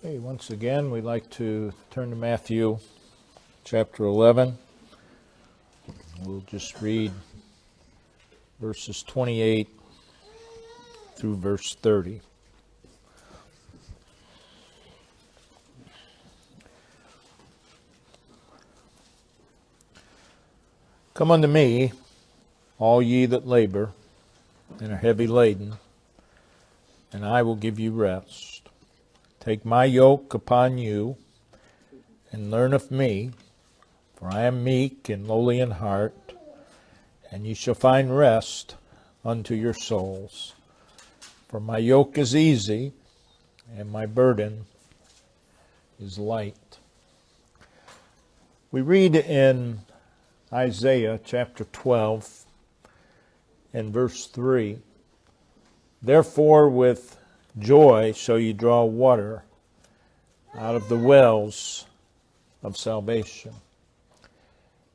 Okay, once again, we'd like to turn to Matthew chapter 11. We'll just read verses 28 through verse 30. Come unto me, all ye that labor and are heavy laden, and I will give you rest. Take my yoke upon you, and learn of me, for I am meek and lowly in heart, and ye shall find rest unto your souls. For my yoke is easy, and my burden is light. We read in Isaiah chapter 12 and verse 3, Therefore with joy shall ye draw water out of the wells of salvation.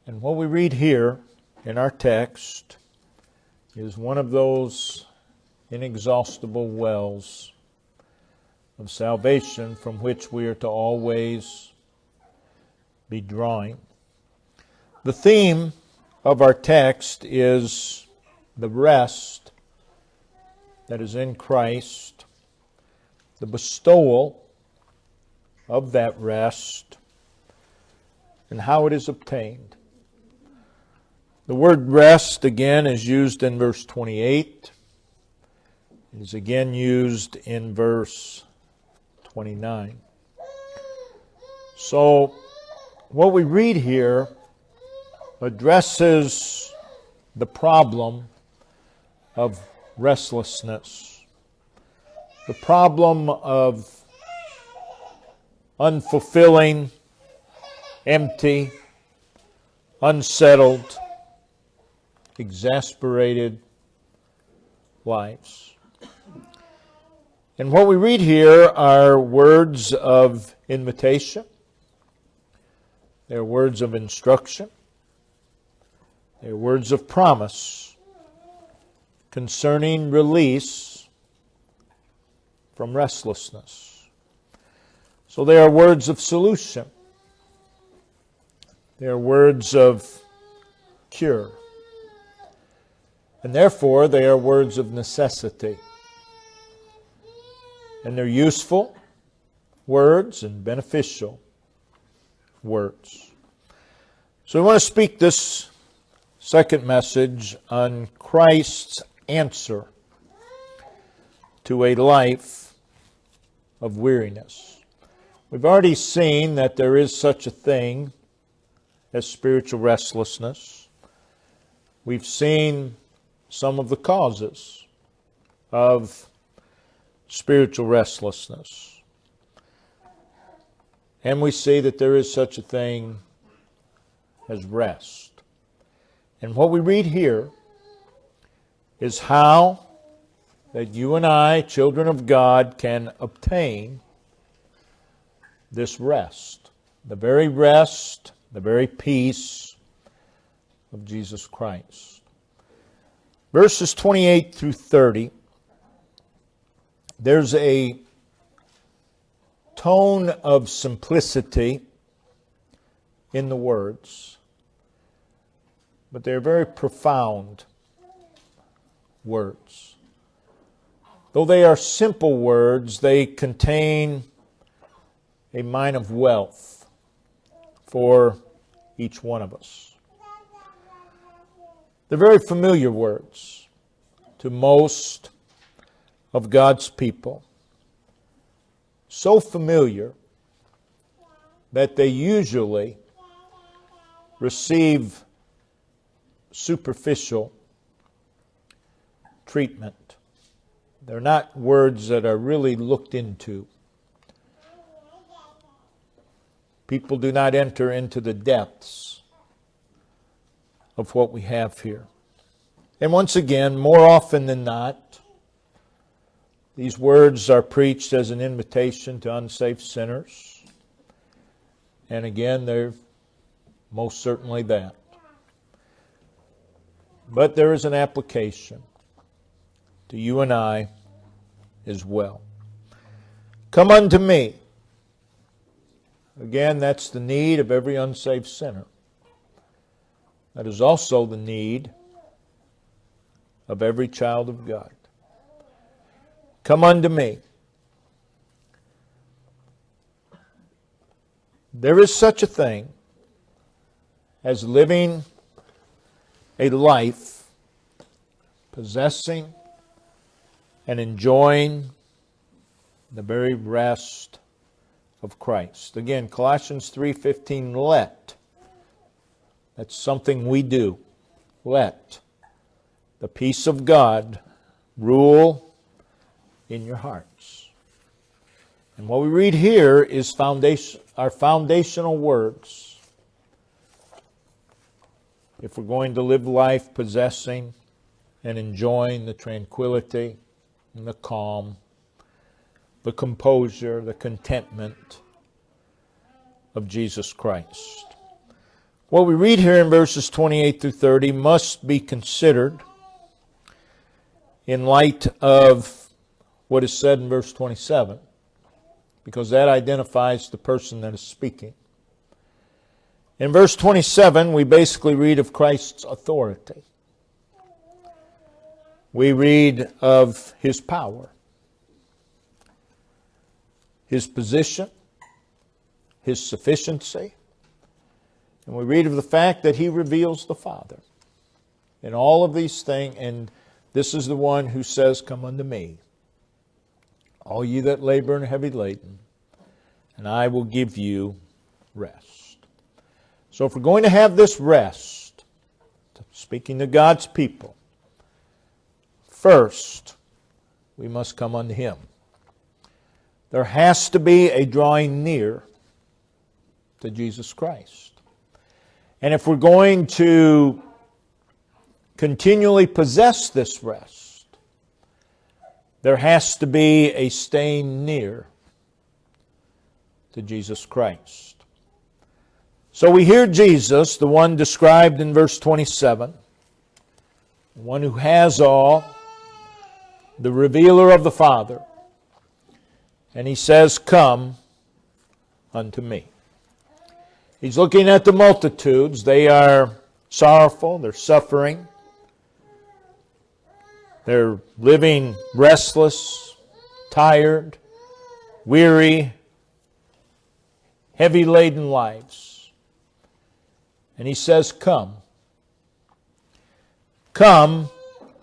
And what we read here in our text is one of those inexhaustible wells of salvation from which we are to always be drawing. The theme of our text is the rest that is in Christ, the bestowal of that rest, and how it is obtained. The word rest again is used in verse 28. It is again used in verse 29. So what we read here addresses the problem of restlessness, the problem of unfulfilling, empty, unsettled, exasperated lives. And what we read here are words of invitation. They're words of instruction. They're words of promise concerning release from restlessness. So they are words of solution. They are words of cure. And therefore, they are words of necessity. And they're useful words and beneficial words. So we want to speak this second message on Christ's answer to a life of weariness. We've already seen that there is such a thing as spiritual restlessness. We've seen some of the causes of spiritual restlessness. And we see that there is such a thing as rest. And what we read here is how that you and I, children of God, can obtain this rest, the very peace of Jesus Christ. Verses 28 through 30, there's a tone of simplicity in the words, but they're very profound words. Though they are simple words, they contain a mine of wealth for each one of us. They're very familiar words to most of God's people. So familiar that they usually receive superficial treatment. They're not words that are really looked into. People do not enter into the depths of what we have here. And once again, more often than not, these words are preached as an invitation to unsaved sinners. And again, they're most certainly that. But there is an application to you and I as well. Come unto me, Again, that's the need of every unsaved sinner. That is also the need of every child of God. Come unto me. There is such a thing as living a life possessing and enjoying the very rest of Christ. Again, Colossians 3:15, let. That's something we do. Let the peace of God rule in your hearts. And what we read here is our foundational words. If we're going to live life possessing and enjoying the tranquility and the calm, the composure, the contentment of Jesus Christ. What we read here in verses 28 through 30 must be considered in light of what is said in verse 27, because that identifies the person that is speaking. In verse 27, we basically read of Christ's authority. We read of His power, His position, His sufficiency, and we read of the fact that He reveals the Father. In all of these things, and this is the one who says, come unto me, all ye that labor and are heavy laden, and I will give you rest. So if we're going to have this rest, speaking to God's people, first, we must come unto Him. There has to be a drawing near to Jesus Christ. And if we're going to continually possess this rest, there has to be a staying near to Jesus Christ. So we hear Jesus, the one described in verse 27, the one who has all, the revealer of the Father. And He says, come unto me. He's looking at the multitudes. They are sorrowful. They're suffering. They're living restless, tired, weary, heavy-laden lives. And He says, come. Come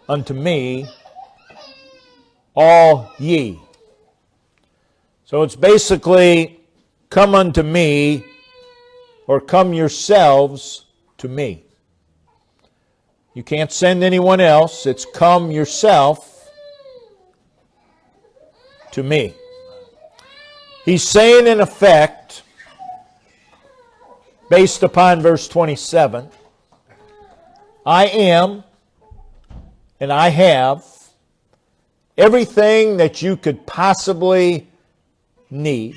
unto me, all ye. So it's basically, come unto me, or come yourselves to me. You can't send anyone else. It's come yourself to me. He's saying in effect, based upon verse 27, I am and I have everything that you could possibly need.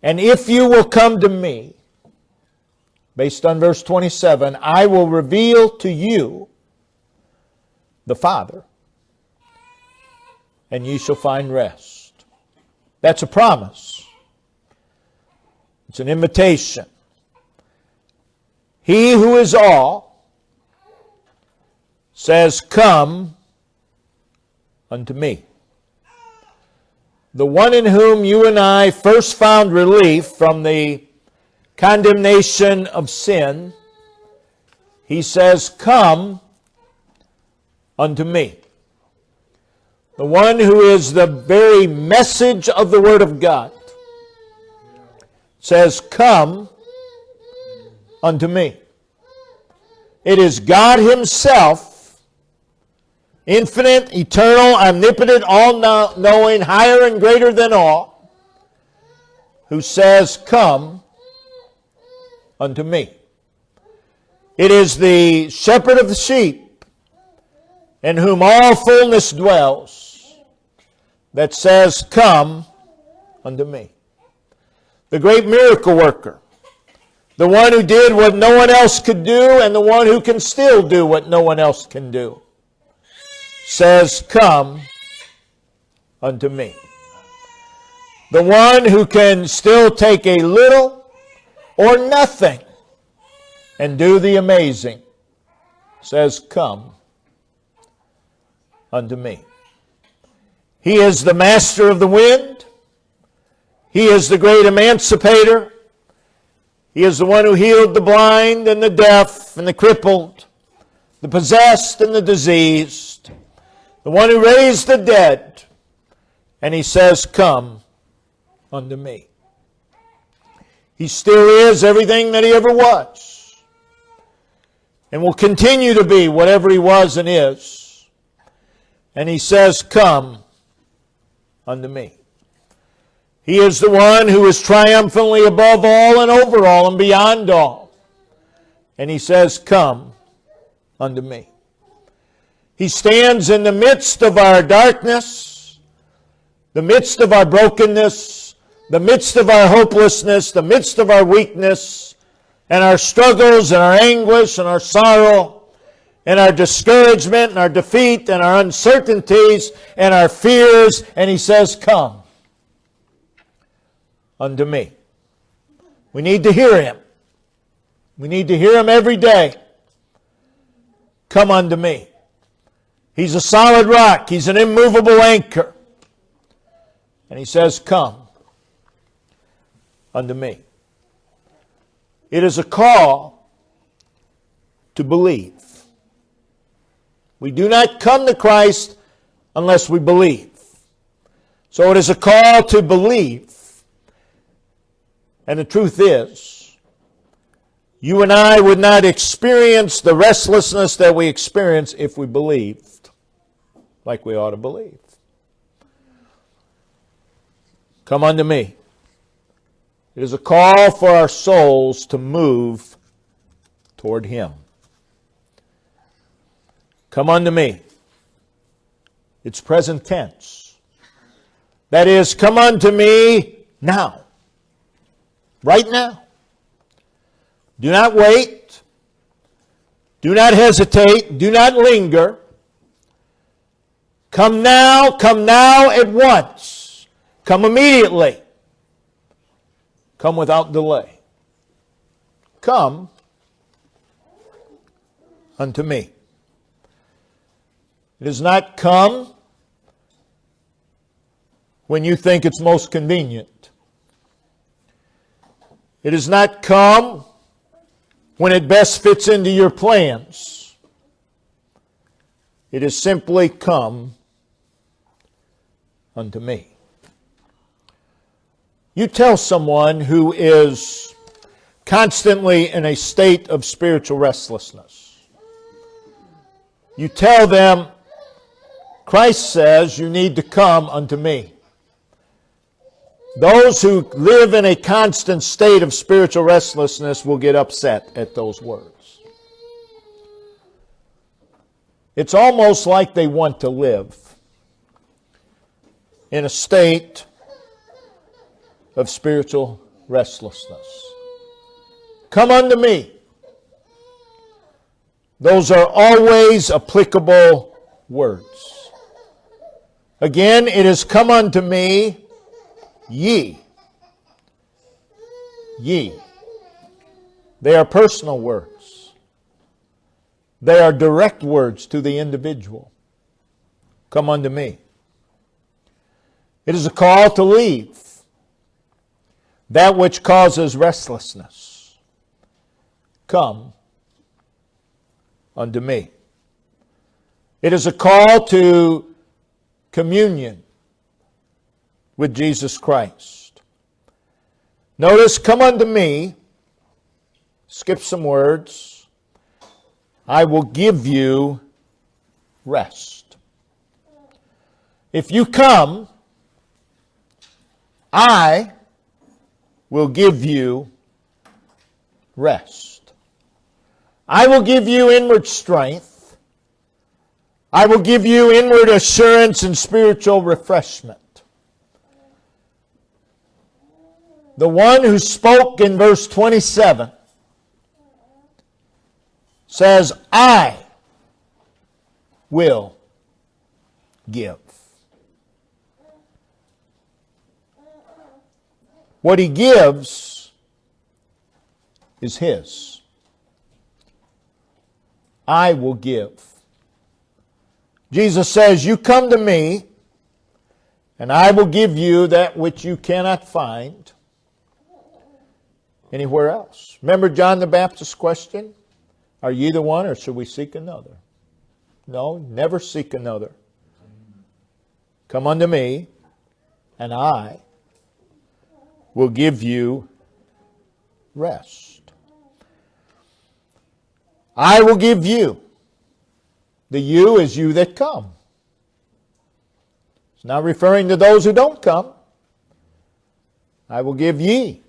And if you will come to me, based on verse 27, I will reveal to you the Father, and ye shall find rest. That's a promise. It's an invitation. He who is all says, come unto me. The one in whom you and I first found relief from the condemnation of sin, He says, come unto me. The one who is the very message of the Word of God says, come unto me. It is God Himself, infinite, eternal, omnipotent, all-knowing, higher and greater than all, who says, come unto me. It is the shepherd of the sheep, in whom all fullness dwells, that says, come unto me. The great miracle worker, the one who did what no one else could do, and the one who can still do what no one else can do, says, come unto me. The one who can still take a little or nothing and do the amazing says, come unto me. He is the master of the wind. He is the great emancipator. He is the one who healed the blind and the deaf and the crippled, the possessed and the diseased, the one who raised the dead. And he says, come unto me. He still is everything that he ever was, and will continue to be whatever he was and is. And he says, come unto me. He is the one who is triumphantly above all and over all and beyond all. And he says, come unto me. He stands in the midst of our darkness, the midst of our brokenness, the midst of our hopelessness, the midst of our weakness, and our struggles and our anguish and our sorrow and our discouragement and our defeat and our uncertainties and our fears. And he says, come unto me. We need to hear him. We need to hear him every day. Come unto me. He's a solid rock. He's an immovable anchor. And he says, come unto me. It is a call to believe. We do not come to Christ unless we believe. So it is a call to believe. And the truth is, you and I would not experience the restlessness that we experience if we believed like we ought to believe. Come unto me. It is a call for our souls to move toward him. Come unto me. It's present tense. That is, come unto me now. Right now. Do not wait. Do not hesitate. Do not linger. Come now at once. Come immediately. Come without delay. Come unto me. It does not come when you think it's most convenient. It does not come when it best fits into your plans. It is simply come unto me. You tell someone who is constantly in a state of spiritual restlessness. You tell them, Christ says you need to come unto me. Those who live in a constant state of spiritual restlessness will get upset at those words. It's almost like they want to live in a state of spiritual restlessness. Come unto me. Those are always applicable words. Again, it is come unto me, ye. Ye. They are personal words. They are direct words to the individual. Come unto me. It is a call to leave that which causes restlessness. Come unto me. It is a call to communion with Jesus Christ. Notice, come unto me, skip some words, I will give you rest. If you come, I will give you rest. I will give you inward strength. I will give you inward assurance and spiritual refreshment. The one who spoke in verse 27 says, I will give. What He gives is His. I will give. Jesus says, you come to me, and I will give you that which you cannot find anywhere else. Remember John the Baptist's question? Are ye the one, or should we seek another? No, never seek another. Come unto me, and I will give you rest. I will give you. The you is you that come. It's not referring to those who don't come. I will give ye,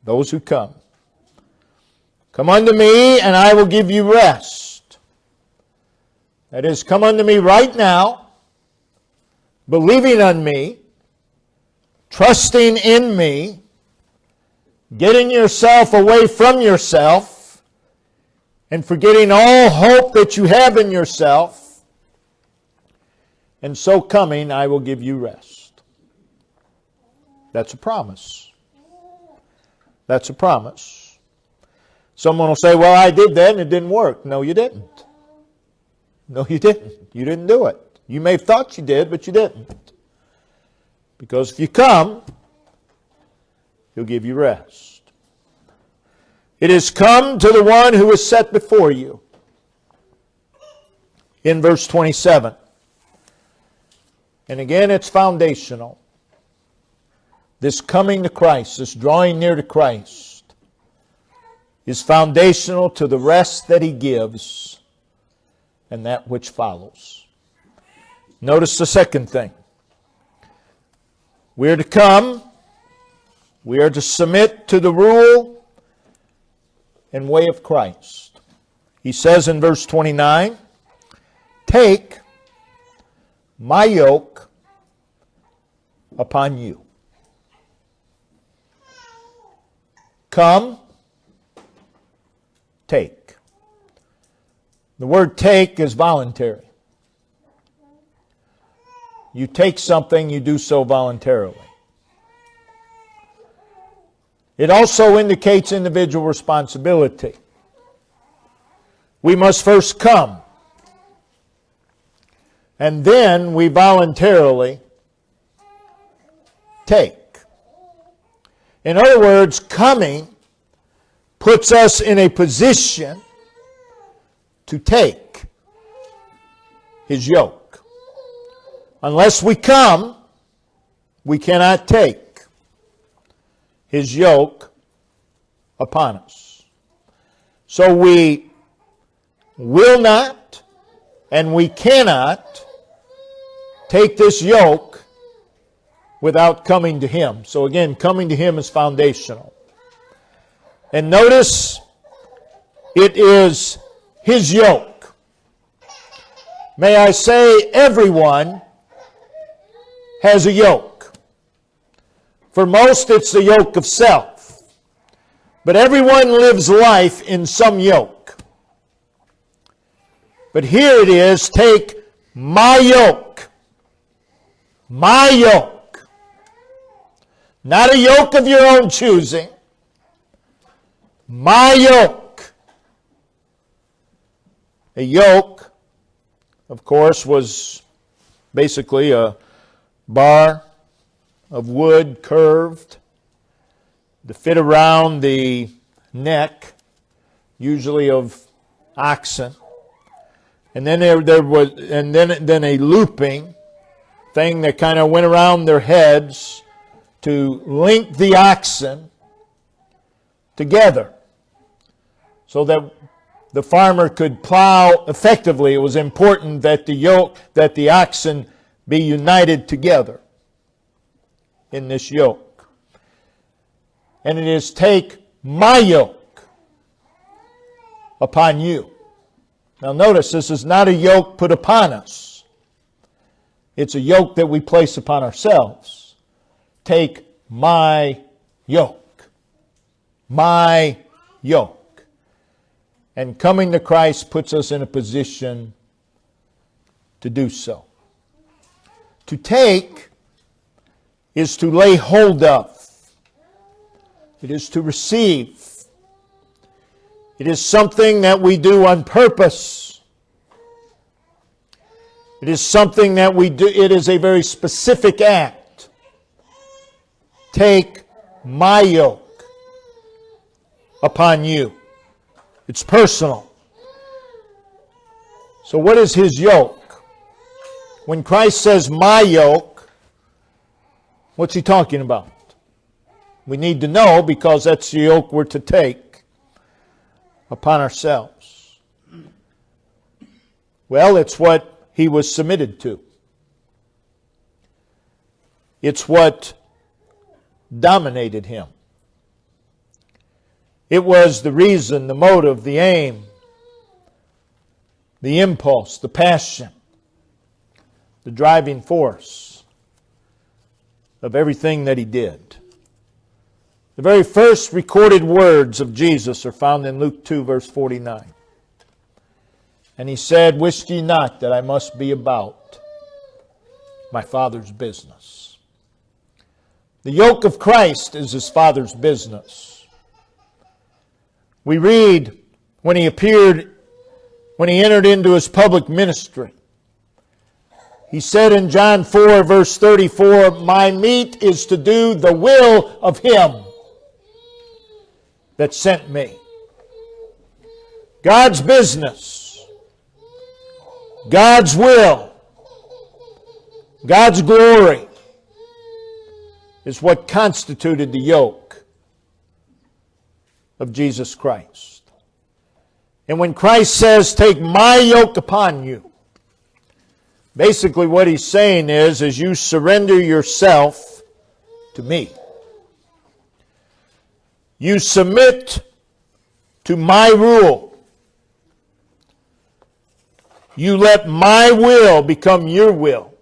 those who come. Come unto me, and I will give you rest. That is, come unto me right now, believing on me, trusting in me, getting yourself away from yourself, and forgetting all hope that you have in yourself, and so coming, I will give you rest. That's a promise. That's a promise. Someone will say, well, I did that and it didn't work. No, you didn't. No, you didn't. You didn't do it. You may have thought you did, but you didn't. Because if you come, He'll give you rest. It is come to the one who is set before you. In verse 27. And again, it's foundational. This coming to Christ, this drawing near to Christ, is foundational to the rest that He gives and that which follows. Notice the second thing. We are to come, we are to submit to the rule and way of Christ. He says in verse 29, take my yoke upon you. Come, take. The word take is voluntary. You take something, you do so voluntarily. It also indicates individual responsibility. We must first come, and then we voluntarily take. In other words, coming puts us in a position to take His yoke. Unless we come, we cannot take His yoke upon us. So we will not and we cannot take this yoke without coming to Him. So again, coming to Him is foundational. And notice, it is His yoke. May I say, everyone has a yoke. For most, it's the yoke of self. But everyone lives life in some yoke. But here it is, take my yoke. My yoke. Not a yoke of your own choosing. My yoke. A yoke, of course, was basically a bar of wood curved to fit around the neck, usually of oxen. And then there was then a looping thing that kind of went around their heads to link the oxen together so that the farmer could plow effectively. It was important that the oxen be united together in this yoke. And it is, take my yoke upon you. Now notice, this is not a yoke put upon us. It's a yoke that we place upon ourselves. Take my yoke. My yoke. And coming to Christ puts us in a position to do so. To take is to lay hold of. It is to receive. It is something that we do on purpose. It is something that we do. It is a very specific act. Take my yoke upon you. It's personal. So what is His yoke? When Christ says my yoke, what's He talking about? We need to know, because that's the yoke we're to take upon ourselves. Well, it's what He was submitted to. It's what dominated Him. It was the reason, the motive, the aim, the impulse, the passion, the driving force of everything that He did. The very first recorded words of Jesus are found in Luke 2, verse 49. And He said, "Wist ye not that I must be about my Father's business?" The yoke of Christ is His Father's business. We read when He appeared, when He entered into His public ministry, He said in John 4, verse 34, "My meat is to do the will of Him that sent me." God's business, God's will, God's glory is what constituted the yoke of Jesus Christ. And when Christ says, "Take my yoke upon you," basically what He's saying is, as you surrender yourself to me, you submit to my rule, you let my will become your will,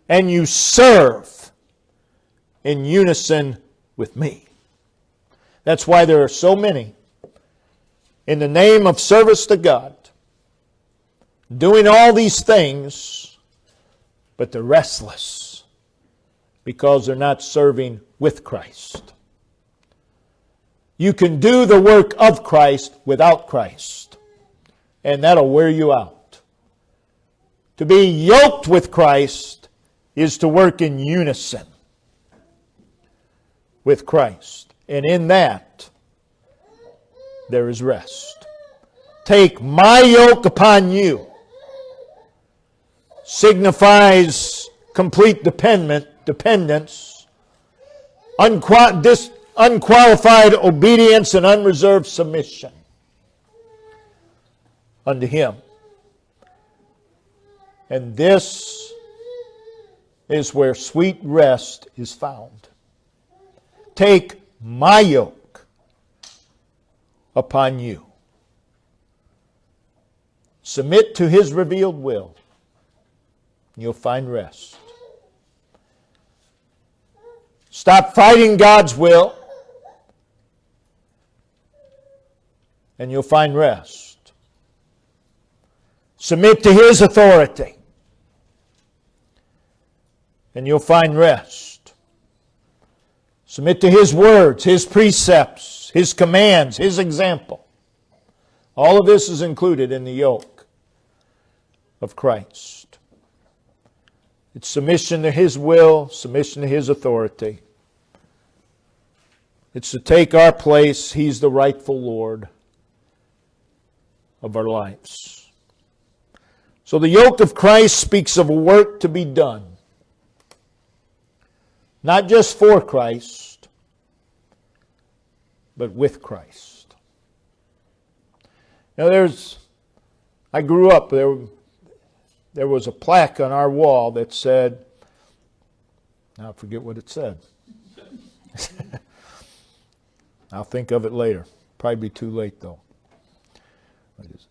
and you serve in unison with me. That's why there are so many in the name of service to God doing all these things, but they're restless because they're not serving with Christ. You can do the work of Christ without Christ, and that'll wear you out. To be yoked with Christ is to work in unison with Christ. And in that, there is rest. Take my yoke upon you signifies complete dependence, unqualified obedience, and unreserved submission unto Him. And this is where sweet rest is found. Take my yoke upon you. Submit to His revealed will. You'll find rest. Stop fighting God's will, and you'll find rest. Submit to His authority, and you'll find rest. Submit to His words, His precepts, His commands, His example. All of this is included in the yoke of Christ. It's submission to His will, submission to His authority. It's to take our place. He's the rightful Lord of our lives. So the yoke of Christ speaks of a work to be done. Not just for Christ, but with Christ. Now I grew up, there was a plaque on our wall that said, now I forget what it said. I'll think of it later. Probably be too late though. What is it?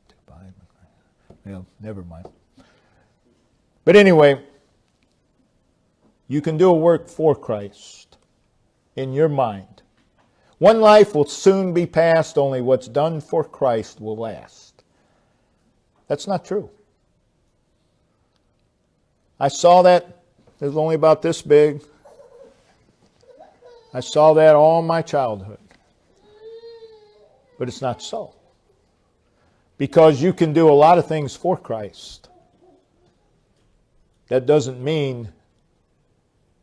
Well, never mind. But anyway, you can do a work for Christ in your mind. One life will soon be past, only what's done for Christ will last. That's not true. I saw that. It was only about this big. I saw that all my childhood. But it's not so. Because you can do a lot of things for Christ. That doesn't mean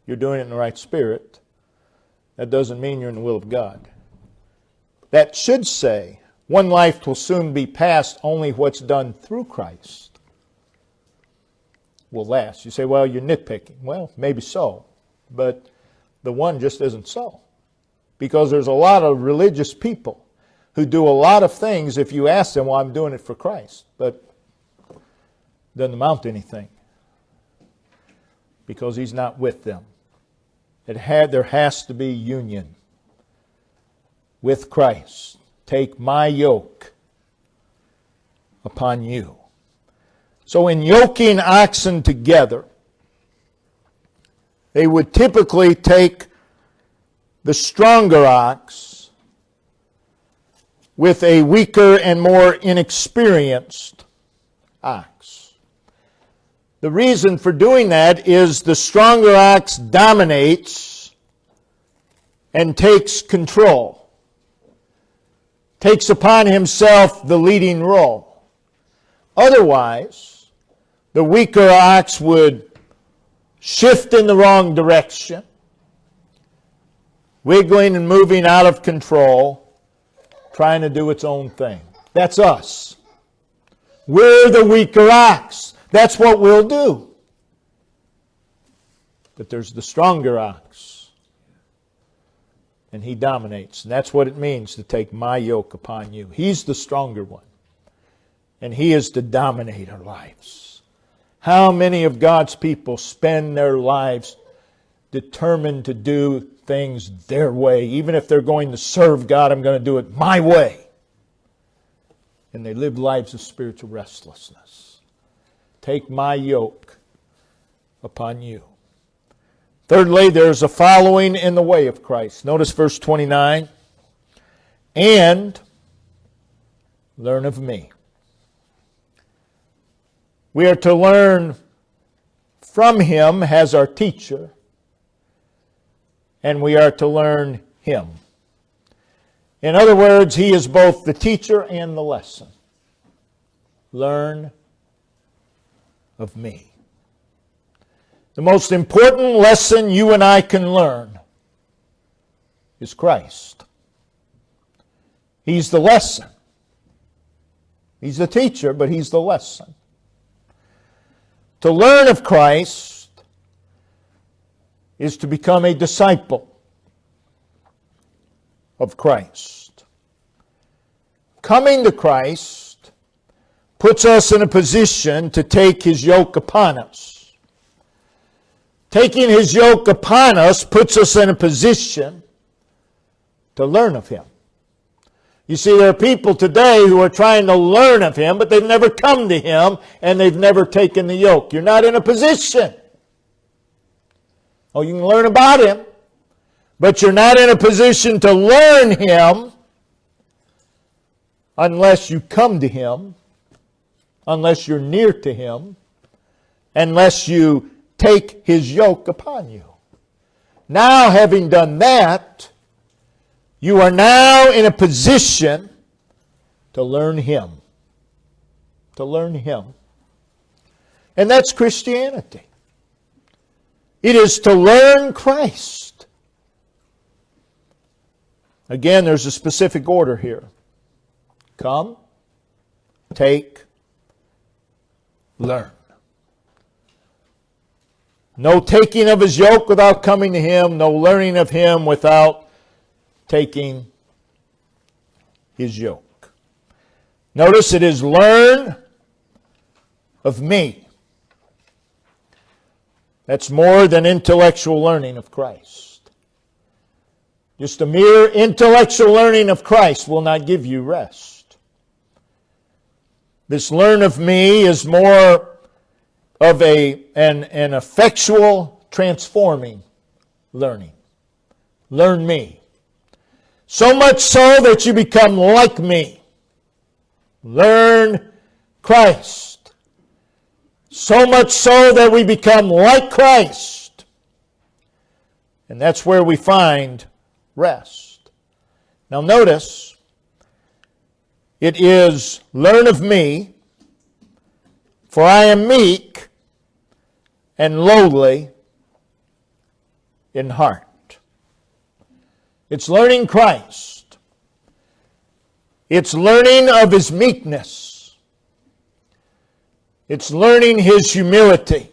you're doing it in the right spirit. That doesn't mean you're in the will of God. That should say, one life will soon be past, only what's done through Christ will last. You say, well, you're nitpicking. Well, maybe so. But the one just isn't so. Because there's a lot of religious people who do a lot of things if you ask them, well, I'm doing it for Christ. But it doesn't amount to anything. Because He's not with them. There has to be union with Christ. Take my yoke upon you. So in yoking oxen together, they would typically take the stronger ox with a weaker and more inexperienced ox. The reason for doing that is the stronger ox dominates and takes control, takes upon himself the leading role. Otherwise, the weaker ox would shift in the wrong direction, wiggling and moving out of control, trying to do its own thing. That's us. We're the weaker ox. That's what we'll do. But there's the stronger ox. And he dominates. And that's what it means to take my yoke upon you. He's the stronger one. And he is to dominate our lives. How many of God's people spend their lives determined to do things their way? Even if they're going to serve God, I'm going to do it my way. And they live lives of spiritual restlessness. Take my yoke upon you. Thirdly, there's a following in the way of Christ. Notice verse 29. And learn of me. We are to learn from Him as our teacher, and we are to learn Him. In other words, He is both the teacher and the lesson. Learn of me. The most important lesson you and I can learn is Christ. He's the lesson. He's the teacher, but He's the lesson. To learn of Christ is to become a disciple of Christ. Coming to Christ puts us in a position to take His yoke upon us. Taking His yoke upon us puts us in a position to learn of Him. You see, there are people today who are trying to learn of Him, but they've never come to Him and they've never taken the yoke. You're not in a position. Oh, you can learn about Him, but you're not in a position to learn Him unless you come to Him, unless you're near to Him, unless you take His yoke upon you. Now, having done that, you are now in a position to learn Him. To learn Him. And that's Christianity. It is to learn Christ. Again, there's a specific order here. Come, take, learn. No taking of His yoke without coming to Him. No learning of Him without taking His yoke. Notice it is learn of me. That's more than intellectual learning of Christ. Just a mere intellectual learning of Christ will not give you rest. This learn of me is more of an effectual, transforming learning. Learn me. So much so that you become like me. Learn Christ. So much so that we become like Christ. And that's where we find rest. Now notice, it is, learn of me, for I am meek and lowly in heart. It's learning Christ. It's learning of His meekness. It's learning His humility.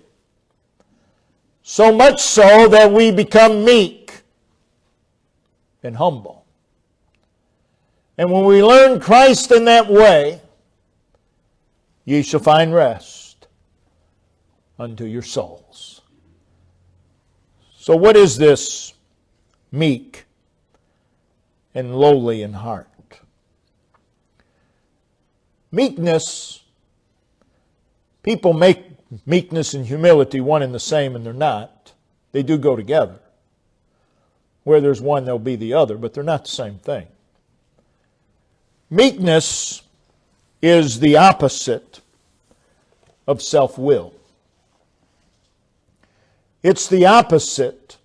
So much so that we become meek and humble. And when we learn Christ in that way, ye shall find rest unto your souls. So what is this meek and lowly in heart? Meekness, people make meekness and humility one and the same, and they're not. They do go together. Where there's one, there'll be the other, but they're not the same thing. Meekness is the opposite of self-will. It's the opposite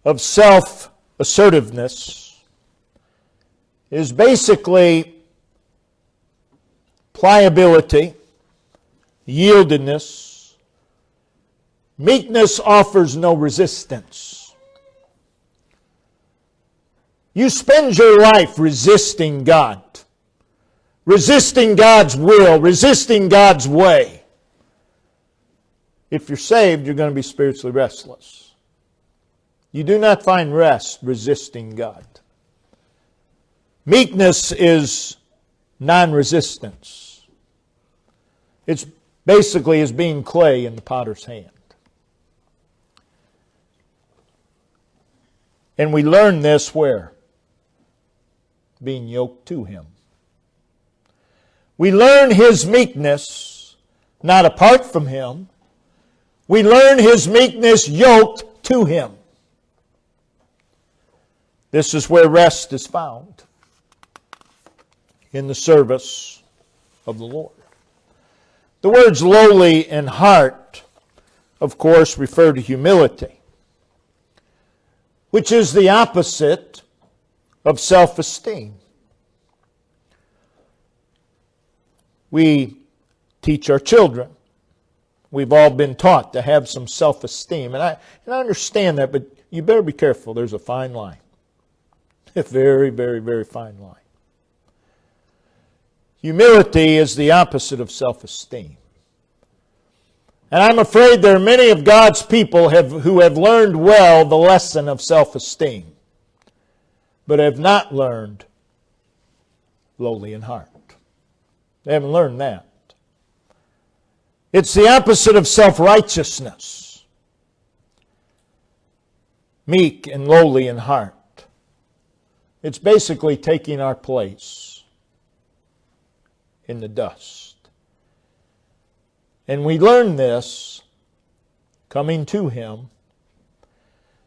of self-assertiveness. It is basically pliability, yieldedness. Meekness offers no resistance. You spend your life resisting God, resisting God's will, resisting God's way. If you're saved, you're going to be spiritually restless. You do not find rest resisting God. Meekness is non-resistance. It's basically as being clay in the potter's hand. And we learn this where? Being yoked to Him. We learn His meekness not apart from Him. We learn His meekness yoked to Him. This is where rest is found, in the service of the Lord. The words lowly in heart, of course, refer to humility, which is the opposite of self-esteem. We teach our children. We've all been taught to have some self-esteem. And I understand that, but you better be careful. There's a fine line. A very, very, very fine line. Humility is the opposite of self-esteem. And I'm afraid there are many of God's people who have learned well the lesson of self-esteem, but have not learned lowly in heart. They haven't learned that. It's the opposite of self-righteousness. Meek and lowly in heart. It's basically taking our place in the dust. And we learn this coming to Him.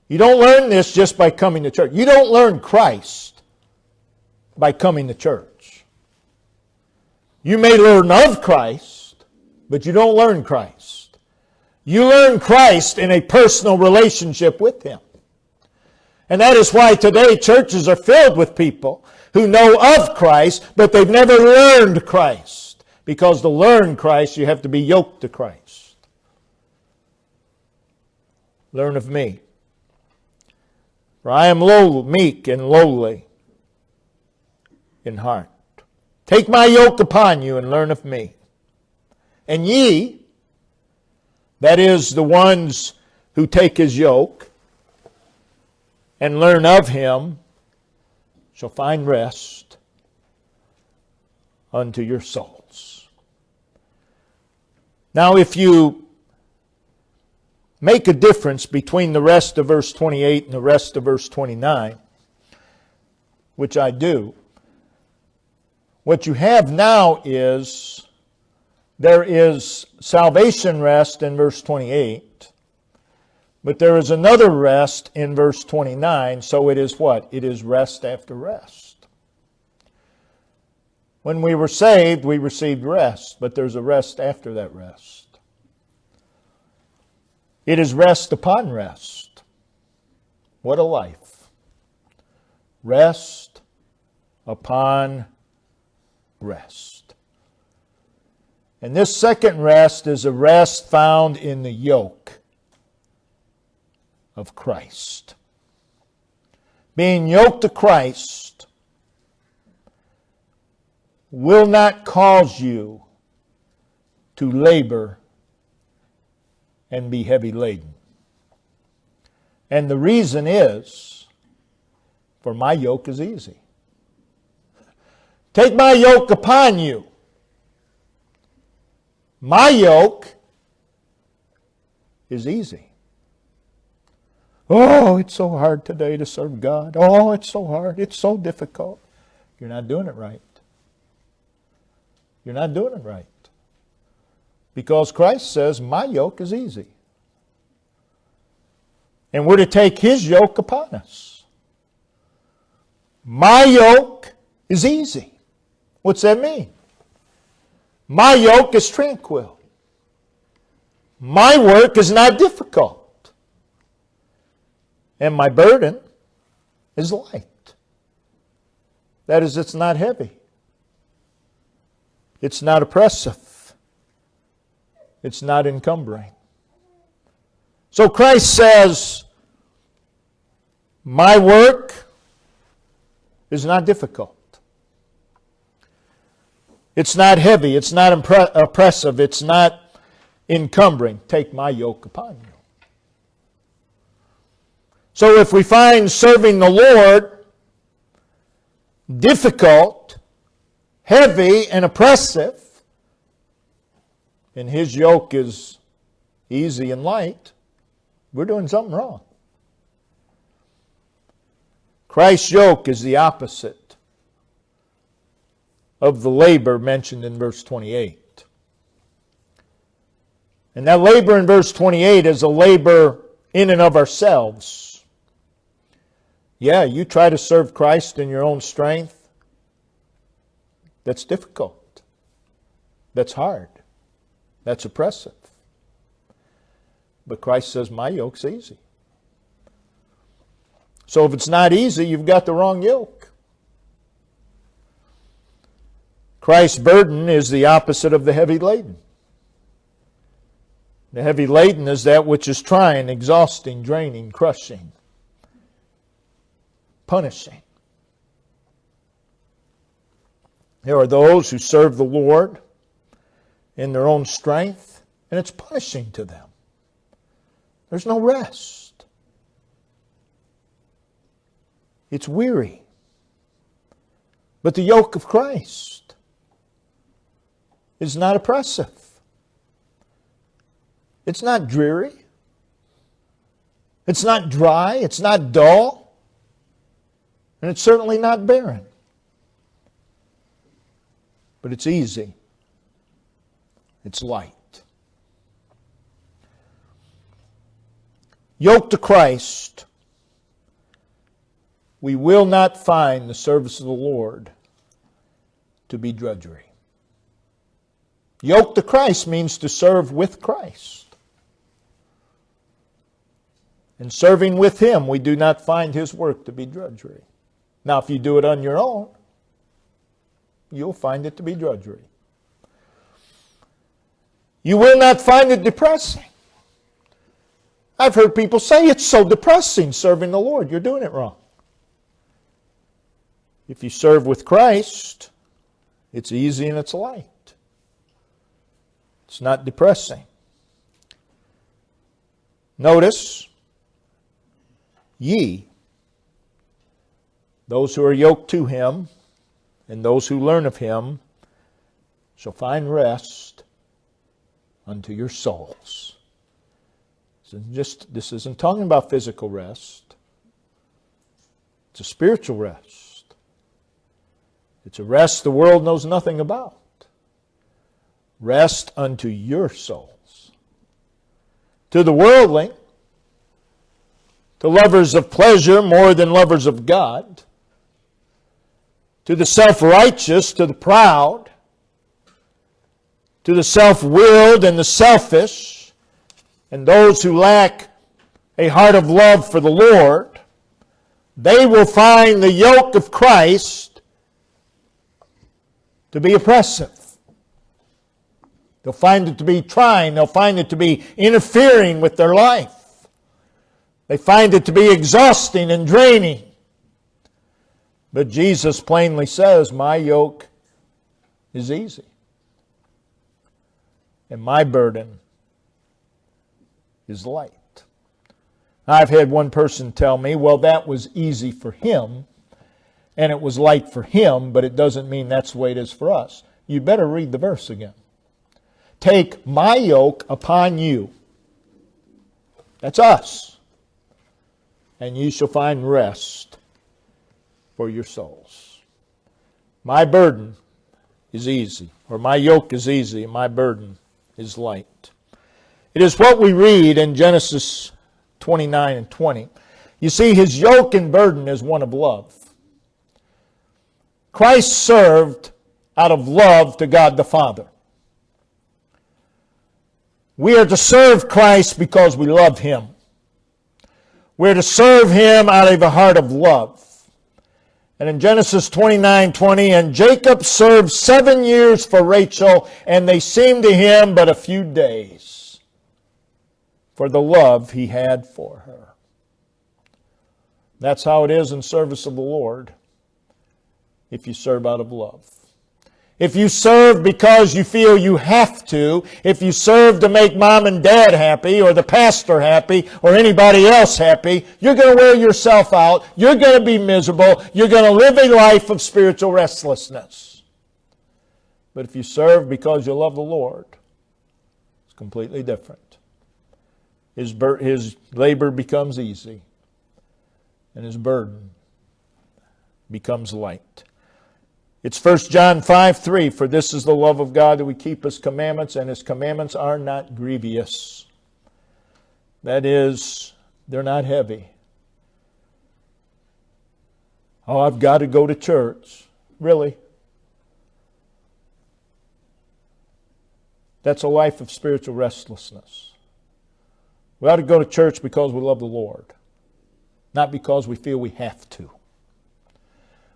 You don't learn this just by coming to church. You don't learn Christ by coming to church. You may learn of Christ, but you don't learn Christ. You learn Christ in a personal relationship with Him. And that is why today churches are filled with people who know of Christ, but they've never learned Christ. Because to learn Christ, you have to be yoked to Christ. Learn of me. For I am meek and lowly in heart. Take my yoke upon you and learn of me. And ye, that is the ones who take His yoke and learn of Him, shall find rest unto your souls. Now, if you make a difference between the rest of verse 28 and the rest of verse 29, which I do, what you have now is there is salvation rest in verse 28, but there is another rest in verse 29, so it is what? It is rest after rest. When we were saved, we received rest, but there's a rest after that rest. It is rest upon rest. What a life. Rest upon rest. And this second rest is a rest found in the yoke of Christ. Being yoked to Christ will not cause you to labor and be heavy laden. And the reason is, for my yoke is easy. Take my yoke upon you. My yoke is easy. Oh, it's so hard today to serve God. Oh, it's so hard. It's so difficult. You're not doing it right. You're not doing it right. Because Christ says, my yoke is easy. And we're to take His yoke upon us. My yoke is easy. What's that mean? My yoke is tranquil. My work is not difficult. And my burden is light. That is, it's not heavy. It's not oppressive. It's not encumbering. So Christ says, my work is not difficult. It's not heavy. It's not oppressive. It's not encumbering. Take my yoke upon you. So if we find serving the Lord difficult, heavy, and oppressive, and His yoke is easy and light, we're doing something wrong. Christ's yoke is the opposite of the labor mentioned in verse 28. And that labor in verse 28 is a labor in and of ourselves. Yeah, you try to serve Christ in your own strength. That's difficult. That's hard. That's oppressive. But Christ says, my yoke's easy. So if it's not easy, you've got the wrong yoke. Christ's burden is the opposite of the heavy laden. The heavy laden is that which is trying, exhausting, draining, crushing, punishing. There are those who serve the Lord in their own strength, and it's punishing to them. There's no rest. It's weary. But the yoke of Christ is not oppressive. It's not dreary. It's not dry. It's not dull. And it's certainly not barren. But it's easy. It's light. Yoked to Christ, we will not find the service of the Lord to be drudgery. Yoked to Christ means to serve with Christ. And serving with Him, we do not find His work to be drudgery. Now, if you do it on your own, you'll find it to be drudgery. You will not find it depressing. I've heard people say it's so depressing serving the Lord. You're doing it wrong. If you serve with Christ, it's easy and it's light. It's not depressing. Notice, ye, those who are yoked to Him, and those who learn of Him, shall find rest unto your souls. This isn't talking about physical rest. It's a spiritual rest. It's a rest the world knows nothing about. Rest unto your souls. To the worldling, to lovers of pleasure more than lovers of God, to the self-righteous, to the proud, to the self-willed and the selfish, and those who lack a heart of love for the Lord, they will find the yoke of Christ to be oppressive. They'll find it to be trying. They'll find it to be interfering with their life. They find it to be exhausting and draining. But Jesus plainly says, my yoke is easy. And my burden is light. I've had one person tell me, well, that was easy for him, and it was light for him, but it doesn't mean that's the way it is for us. You better read the verse again. Take my yoke upon you. That's us. And you shall find rest for your souls. My burden is easy, or my yoke is easy, and my burden is light. It is what we read in Genesis 29 and 20. You see, his yoke and burden is one of love. Christ served out of love to God the Father. We are to serve Christ because we love Him. We're to serve Him out of a heart of love. And in Genesis 29:20, and Jacob served 7 years for Rachel, and they seemed to him but a few days, for the love he had for her. That's how it is in service of the Lord, if you serve out of love. If you serve because you feel you have to, if you serve to make mom and dad happy, or the pastor happy, or anybody else happy, you're going to wear yourself out, you're going to be miserable, you're going to live a life of spiritual restlessness. But if you serve because you love the Lord, it's completely different. His labor becomes easy, and his burden becomes light. It's 1 John 5:3, for this is the love of God, that we keep His commandments, and His commandments are not grievous. That is, they're not heavy. Oh, I've got to go to church. Really? That's a life of spiritual restlessness. We ought to go to church because we love the Lord, not because we feel we have to.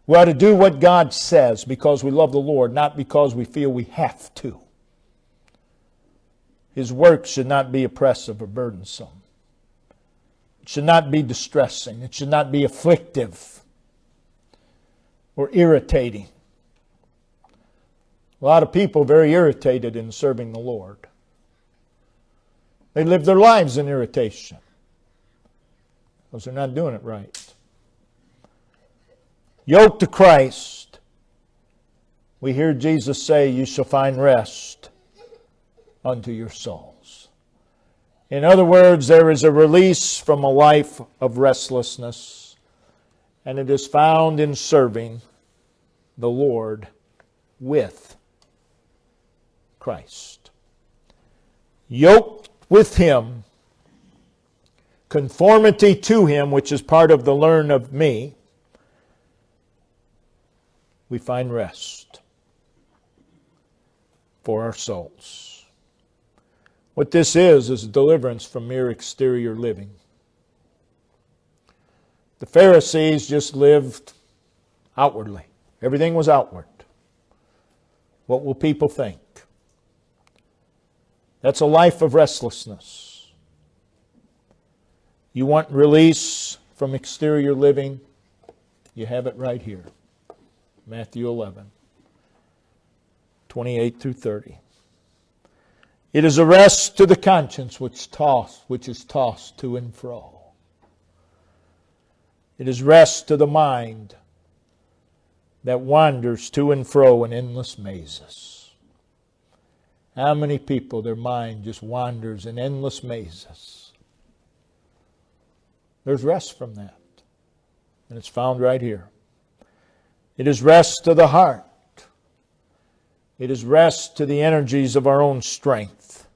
We ought to do what God says because we love the Lord, not because we feel we have to. His work should not be oppressive or burdensome. It should not be distressing. It should not be afflictive or irritating. A lot of people are very irritated in serving the Lord. They live their lives in irritation because they're not doing it right. Yoke to Christ, we hear Jesus say, you shall find rest unto your souls. In other words, there is a release from a life of restlessness, and it is found in serving the Lord with Christ. Yoked with Him, conformity to Him, which is part of the learn of me, we find rest for our souls. What this is deliverance from mere exterior living. The Pharisees just lived outwardly. Everything was outward. What will people think? That's a life of restlessness. You want release from exterior living? You have it right here. Matthew 11, 28 through 30. It is a rest to the conscience which is tossed to and fro. It is rest to the mind that wanders to and fro in endless mazes. How many people, their mind just wanders in endless mazes? There's rest from that. And it's found right here. It is rest to the heart. It is rest to the energies of our own strength.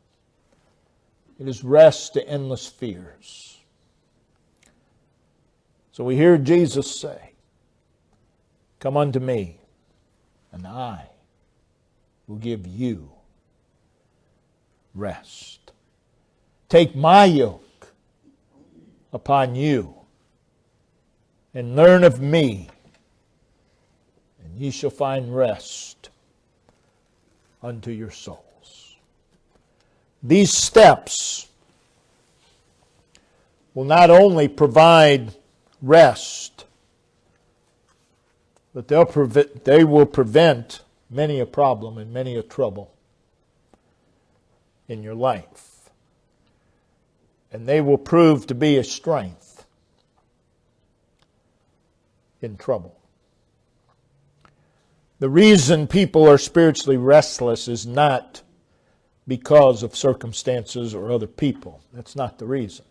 It is rest to endless fears. So we hear Jesus say, come unto me, and I will give you rest. Take my yoke upon you, and learn of me, and ye shall find rest unto your souls. These steps will not only provide rest, but they will prevent many a problem and many a trouble in your life. And they will prove to be a strength in trouble. The reason people are spiritually restless is not because of circumstances or other people. That's not the reason.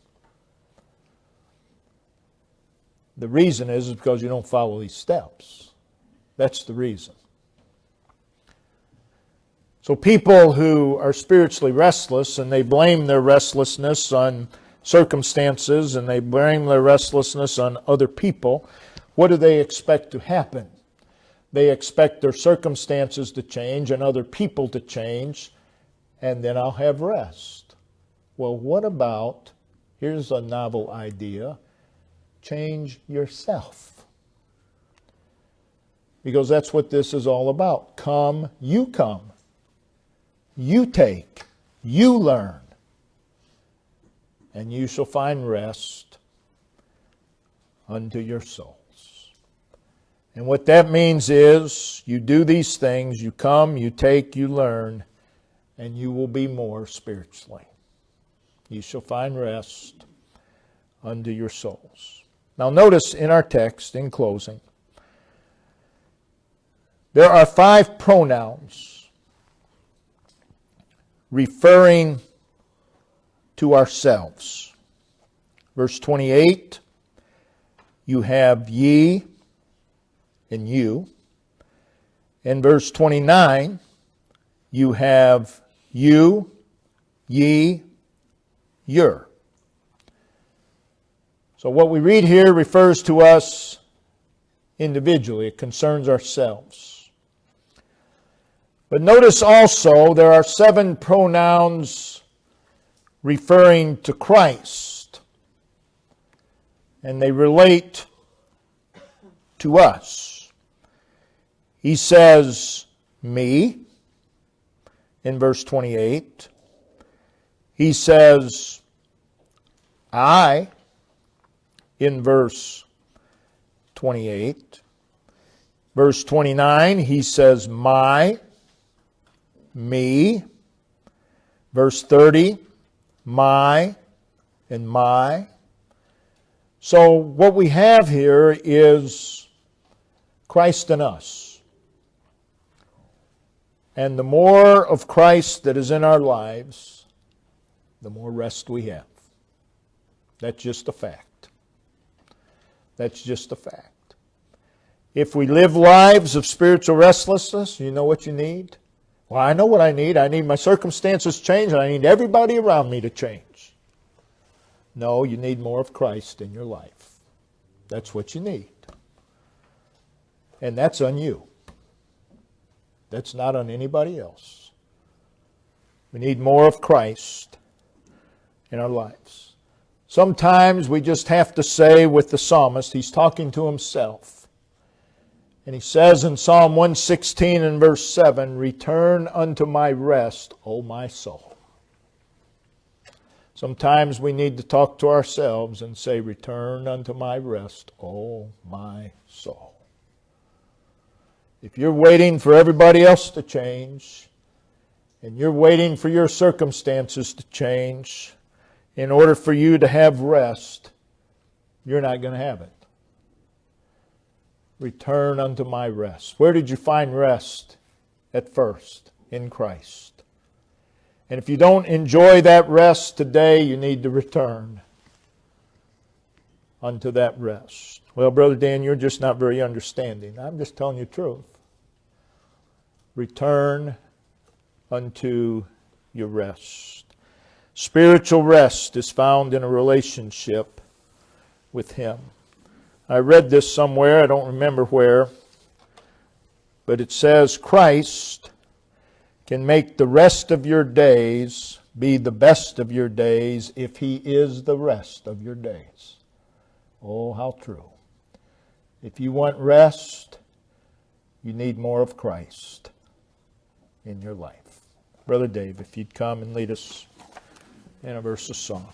The reason is because you don't follow these steps. That's the reason. So people who are spiritually restless and they blame their restlessness on circumstances and they blame their restlessness on other people, what do they expect to happen? They expect their circumstances to change and other people to change, and then I'll have rest. Well, what about, here's a novel idea, change yourself. Because that's what this is all about. Come, you take, you learn, and you shall find rest unto your souls. And what that means is you do these things, you come, you take, you learn, and you will be more spiritually. You shall find rest unto your souls. Now notice in our text, in closing, there are 5 pronouns referring to ourselves. Verse 28, you have ye and you. In verse 29, you have you, ye, your. So what we read here refers to us individually. It concerns ourselves. But notice also there are 7 pronouns referring to Christ. And they relate to us. He says, me, in verse 28. He says, I, in verse 28. Verse 29, he says, my, me. Verse 30, my, and my. So what we have here is Christ in us. And the more of Christ that is in our lives, the more rest we have. That's just a fact. That's just a fact. If we live lives of spiritual restlessness, you know what you need? Well, I know what I need. I need my circumstances changed, and I need everybody around me to change. No, you need more of Christ in your life. That's what you need. And that's on you. That's not on anybody else. We need more of Christ in our lives. Sometimes we just have to say with the psalmist, he's talking to himself. And he says in Psalm 116 and verse 7, return unto my rest, O my soul. Sometimes we need to talk to ourselves and say, return unto my rest, O my soul. If you're waiting for everybody else to change, and you're waiting for your circumstances to change, in order for you to have rest, you're not going to have it. Return unto my rest. Where did you find rest at first? In Christ. And if you don't enjoy that rest today, you need to return unto that rest. Well, Brother Dan, you're just not very understanding. I'm just telling you the truth. Return unto your rest. Spiritual rest is found in a relationship with Him. I read this somewhere, I don't remember where, but it says Christ can make the rest of your days be the best of your days if He is the rest of your days. Oh, how true. If you want rest, you need more of Christ in your life. Brother Dave, if you'd come and lead us in a verse of song.